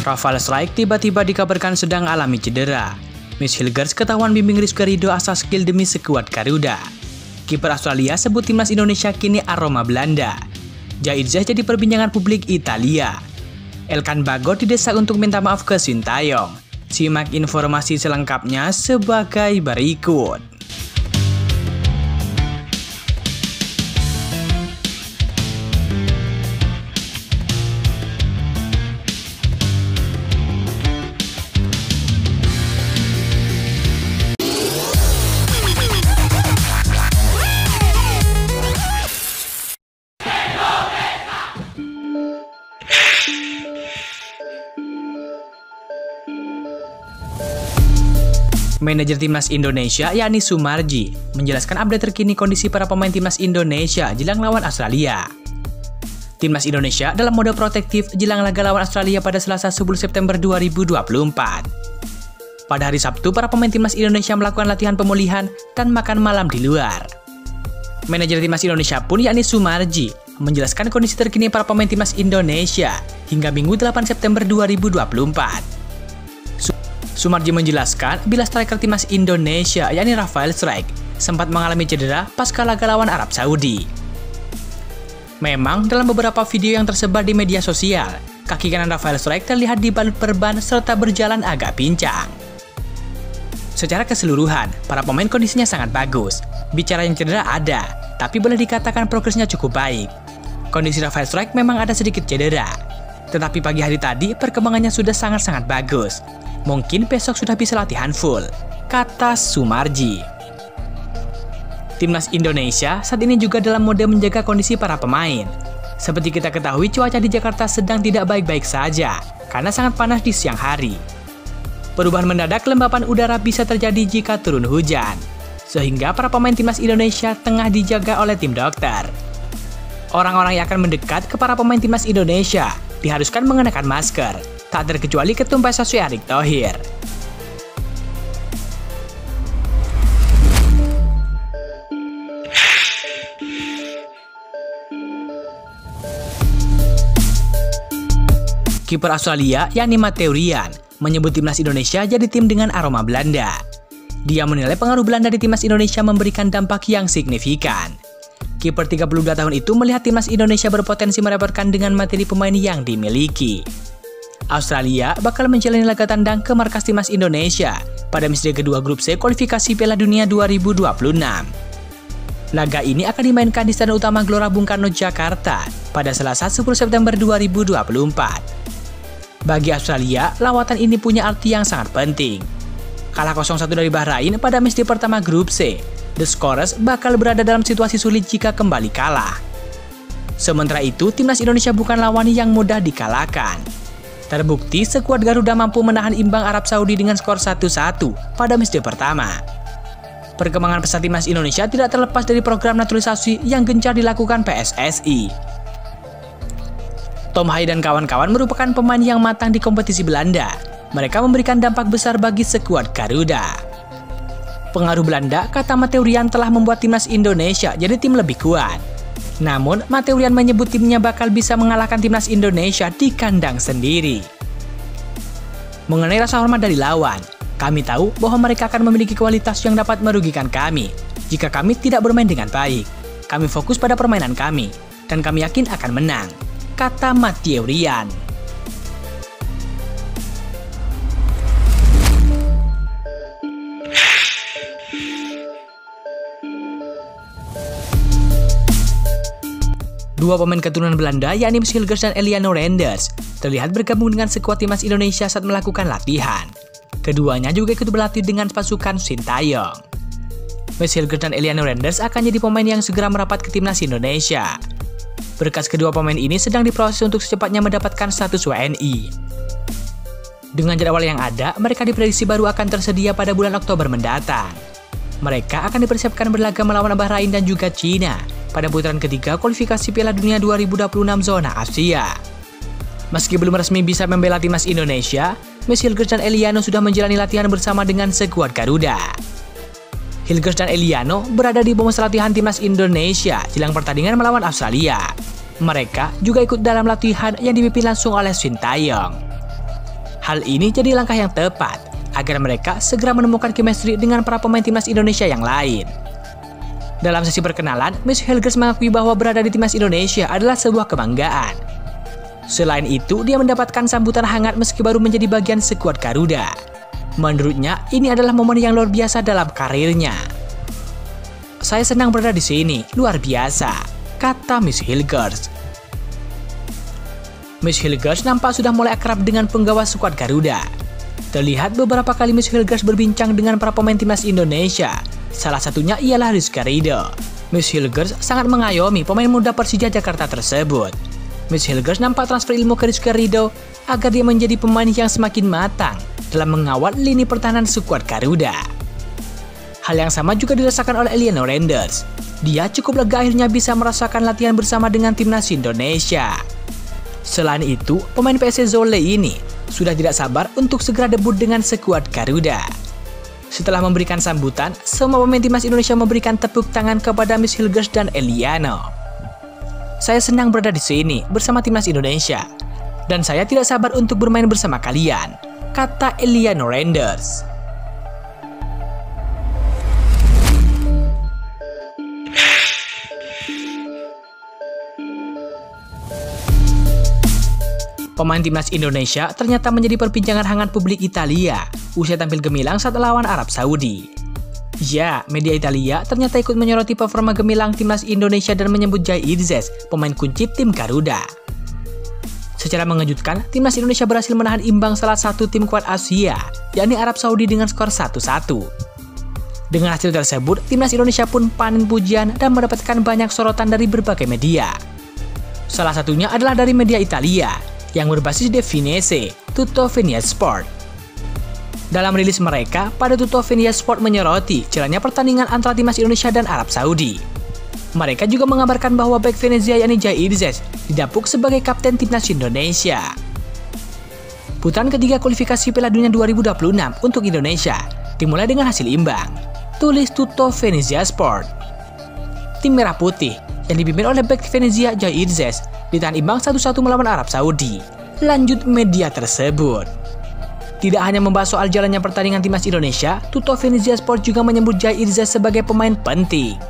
Rafael Struijk tiba-tiba dikabarkan sedang alami cedera. Miss Hilgers ketahuan bimbing Rizky Ridho asal skill demi sekuat Garuda. Kiper Australia sebut timnas Indonesia kini aroma Belanda. Jairzyeh jadi perbincangan publik Italia. Elkan Bagot didesak untuk minta maaf ke Sintayong. Simak informasi selengkapnya sebagai berikut. Manajer Timnas Indonesia yakni Sumarji menjelaskan update terkini kondisi para pemain Timnas Indonesia jelang lawan Australia. Timnas Indonesia dalam mode protektif jelang laga lawan Australia pada Selasa 10 September 2024. Pada hari Sabtu, para pemain Timnas Indonesia melakukan latihan pemulihan dan makan malam di luar. Manajer Timnas Indonesia pun yakni Sumarji menjelaskan kondisi terkini para pemain Timnas Indonesia hingga Minggu 8 September 2024. Sumarji menjelaskan bila striker Timnas Indonesia yakni Rafael Struijk sempat mengalami cedera pasca laga lawan Arab Saudi. Memang dalam beberapa video yang tersebar di media sosial, kaki kanan Rafael Struijk terlihat dibalut perban serta berjalan agak pincang. Secara keseluruhan, para pemain kondisinya sangat bagus. Bicara yang cedera ada, tapi boleh dikatakan progresnya cukup baik. Kondisi Rafael Struijk memang ada sedikit cedera, tetapi pagi hari tadi perkembangannya sudah sangat-sangat bagus. Mungkin besok sudah bisa latihan full, kata Sumarji. Timnas Indonesia saat ini juga dalam mode menjaga kondisi para pemain. Seperti kita ketahui, cuaca di Jakarta sedang tidak baik-baik saja, karena sangat panas di siang hari. Perubahan mendadak kelembapan udara bisa terjadi jika turun hujan, sehingga para pemain Timnas Indonesia tengah dijaga oleh tim dokter. Orang-orang yang akan mendekat ke para pemain Timnas Indonesia diharuskan mengenakan masker, tak terkecuali Ketum PSSI Erick Thohir. Kiper Australia yakni Matteo Ryan menyebut Timnas Indonesia jadi tim dengan aroma Belanda. Dia menilai pengaruh Belanda di Timnas Indonesia memberikan dampak yang signifikan. Kiper 32 tahun itu melihat Timnas Indonesia berpotensi merepotkan dengan materi pemain yang dimiliki. Australia bakal menjalani laga tandang ke markas Timnas Indonesia pada misi kedua grup C kualifikasi Piala Dunia 2026. Laga ini akan dimainkan di Stadion Utama Gelora Bung Karno, Jakarta pada Selasa 10 September 2024. Bagi Australia, lawatan ini punya arti yang sangat penting. Kalah 0-1 dari Bahrain pada misi pertama grup C, The Scorers bakal berada dalam situasi sulit jika kembali kalah. Sementara itu, Timnas Indonesia bukan lawan yang mudah dikalahkan. Terbukti skuad Garuda mampu menahan imbang Arab Saudi dengan skor 1-1 pada matchday pertama. Perkembangan pesat Timnas Indonesia tidak terlepas dari program naturalisasi yang gencar dilakukan PSSI. Tom Hai dan kawan-kawan merupakan pemain yang matang di kompetisi Belanda. Mereka memberikan dampak besar bagi skuad Garuda. Pengaruh Belanda, kata Matteo Ryan, telah membuat Timnas Indonesia jadi tim lebih kuat. Namun, Matteo Ryan menyebut timnya bakal bisa mengalahkan Timnas Indonesia di kandang sendiri. Mengenai rasa hormat dari lawan, kami tahu bahwa mereka akan memiliki kualitas yang dapat merugikan kami jika kami tidak bermain dengan baik. Kami fokus pada permainan kami, dan kami yakin akan menang, kata Matteo Ryan. Dua pemain keturunan Belanda yakni Miss Hilgers dan Eliano Renders terlihat bergabung dengan skuad Timnas Indonesia saat melakukan latihan. Keduanya juga ikut berlatih dengan pasukan Sintayong. Miss Hilgers dan Eliano Renders akan jadi pemain yang segera merapat ke Timnas Indonesia. Berkas kedua pemain ini sedang diproses untuk secepatnya mendapatkan status WNI. Dengan jadwal yang ada, mereka diprediksi baru akan tersedia pada bulan Oktober mendatang. Mereka akan dipersiapkan berlaga melawan Bahrain dan juga Cina pada putaran ketiga kualifikasi Piala Dunia 2026 zona Asia. Meski belum resmi bisa membela Timnas Indonesia, Miss Hilgers dan Eliano sudah menjalani latihan bersama dengan skuad Garuda. Hilgers dan Eliano berada di bomas latihan Timnas Indonesia jelang pertandingan melawan Australia. Mereka juga ikut dalam latihan yang dipimpin langsung oleh Sintayong. Hal ini jadi langkah yang tepat agar mereka segera menemukan chemistry dengan para pemain timnas Indonesia yang lain. Dalam sesi perkenalan, Miss Hilgers mengakui bahwa berada di timnas Indonesia adalah sebuah kebanggaan. Selain itu, dia mendapatkan sambutan hangat meski baru menjadi bagian skuad Garuda. Menurutnya, ini adalah momen yang luar biasa dalam karirnya. "Saya senang berada di sini, luar biasa," kata Miss Hilgers. Miss Hilgers nampak sudah mulai akrab dengan penggawa skuad Garuda. Terlihat beberapa kali Miss Hilgers berbincang dengan para pemain timnas Indonesia. Salah satunya ialah Rizky Ridho. Miss Hilgers sangat mengayomi pemain muda Persija Jakarta tersebut. Miss Hilgers nampak transfer ilmu ke Rizky Ridho agar dia menjadi pemain yang semakin matang dalam mengawal lini pertahanan skuad Garuda. Hal yang sama juga dirasakan oleh Eliano Renders. Dia cukup lega akhirnya bisa merasakan latihan bersama dengan timnas Indonesia. Selain itu, pemain PSC Zwolle ini sudah tidak sabar untuk segera debut dengan skuad Garuda. Setelah memberikan sambutan, semua pemain timnas Indonesia memberikan tepuk tangan kepada Miss Hilgers dan Eliano. "Saya senang berada di sini bersama timnas Indonesia, dan saya tidak sabar untuk bermain bersama kalian," kata Eliano Renders. Pemain timnas Indonesia ternyata menjadi perbincangan hangat publik Italia usai tampil gemilang saat lawan Arab Saudi. Ya, media Italia ternyata ikut menyoroti performa gemilang timnas Indonesia dan menyebut Jai Irzes, pemain kunci tim Garuda. Secara mengejutkan, timnas Indonesia berhasil menahan imbang salah satu tim kuat Asia, yakni Arab Saudi dengan skor 1-1. Dengan hasil tersebut, timnas Indonesia pun panen pujian dan mendapatkan banyak sorotan dari berbagai media. Salah satunya adalah dari media Italia, yang berbasis di Finese, Tutto Venia Sport. Dalam rilis mereka, pada Tutto Venia Sport menyoroti jalannya pertandingan antara timnas Indonesia dan Arab Saudi. Mereka juga mengabarkan bahwa bek Venezia yakni Jai Irzes didapuk sebagai kapten timnas Indonesia. Putaran ketiga kualifikasi Piala Dunia 2026 untuk Indonesia dimulai dengan hasil imbang, tulis Tutto Venezia Sport. Tim Merah Putih yang dipimpin oleh bek Venezia Jai Irzes ditahan imbang 1-1 melawan Arab Saudi. Lanjut media tersebut. Tidak hanya membahas soal jalannya pertandingan timnas Indonesia, Tutto Venezia Sport juga menyebut Jai Irzes sebagai pemain penting.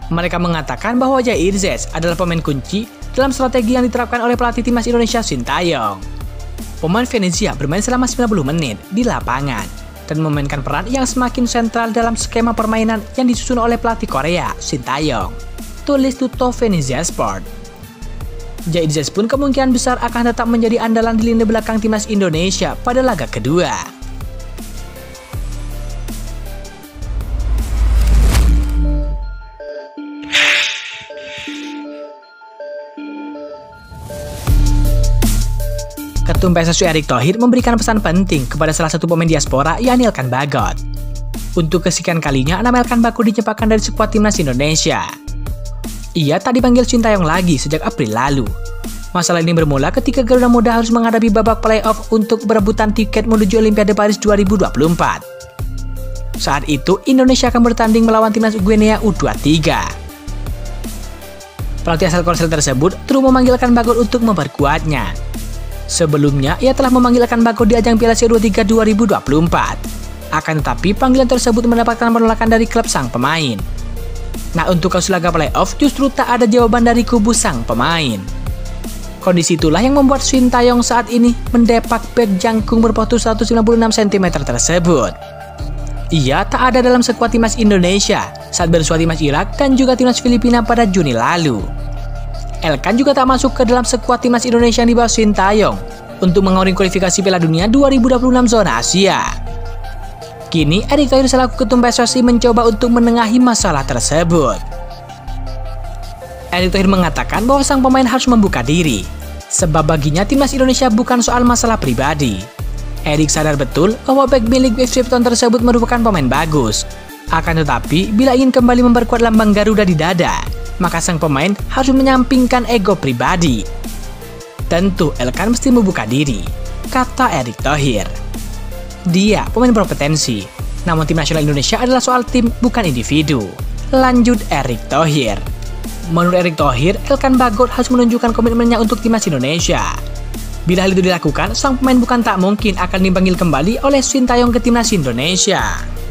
Mereka mengatakan bahwa Jai Irzes adalah pemain kunci dalam strategi yang diterapkan oleh pelatih timnas Indonesia Sintayong. Pemain Venezia bermain selama 90 menit di lapangan dan memainkan peran yang semakin sentral dalam skema permainan yang disusun oleh pelatih Korea Sintayong, tulis Tutto Venezia Sport. Jai Irzes pun kemungkinan besar akan tetap menjadi andalan di lini belakang timnas Indonesia pada laga kedua. Ketum PSSI Erick Thohir memberikan pesan penting kepada salah satu pemain diaspora yakni Elkan Bagot. Untuk kesekian kalinya, nama Elkan Bagot dicepatkan dari skuad timnas Indonesia. Ia tak dipanggil Sintayong lagi sejak April lalu. Masalah ini bermula ketika Garuda Muda harus menghadapi babak playoff untuk berebutan tiket menuju Olimpiade Paris 2024. Saat itu, Indonesia akan bertanding melawan timnas Guinea U23. Pelatih asal Korsel tersebut terus memanggilkan Bagot untuk memperkuatnya. Sebelumnya, ia telah memanggilkan Bagot di ajang Piala U23 2024. Akan tetapi, panggilan tersebut mendapatkan penolakan dari klub sang pemain. Nah, untuk kasus laga playoff justru tak ada jawaban dari kubu sang pemain. Kondisi itulah yang membuat Sintayong saat ini mendepak bek jangkung berpostur 196 cm tersebut. Ia tak ada dalam skuad timnas Indonesia saat bersua timnas Irak dan juga timnas Filipina pada Juni lalu. Elkan juga tak masuk ke dalam skuad timnas Indonesia yang dibawa Sintayong untuk mengawali kualifikasi Piala Dunia 2026 zona Asia. Kini, Erick Thohir selaku ketum PSSI mencoba untuk menengahi masalah tersebut. Erick Thohir mengatakan bahwa sang pemain harus membuka diri, sebab baginya timnas Indonesia bukan soal masalah pribadi. Erick sadar betul bahwa bek milik Swifton tersebut merupakan pemain bagus. Akan tetapi, bila ingin kembali memperkuat lambang Garuda di dada, maka sang pemain harus menyampingkan ego pribadi. Tentu Elkan mesti membuka diri, kata Erick Thohir. Dia pemain berpotensi, namun tim nasional Indonesia adalah soal tim bukan individu, lanjut Erick Thohir. Menurut Erick Thohir, Elkan Bagot harus menunjukkan komitmennya untuk timnas Indonesia. Bila hal itu dilakukan, sang pemain bukan tak mungkin akan dipanggil kembali oleh Shin Tae-yong ke timnas Indonesia.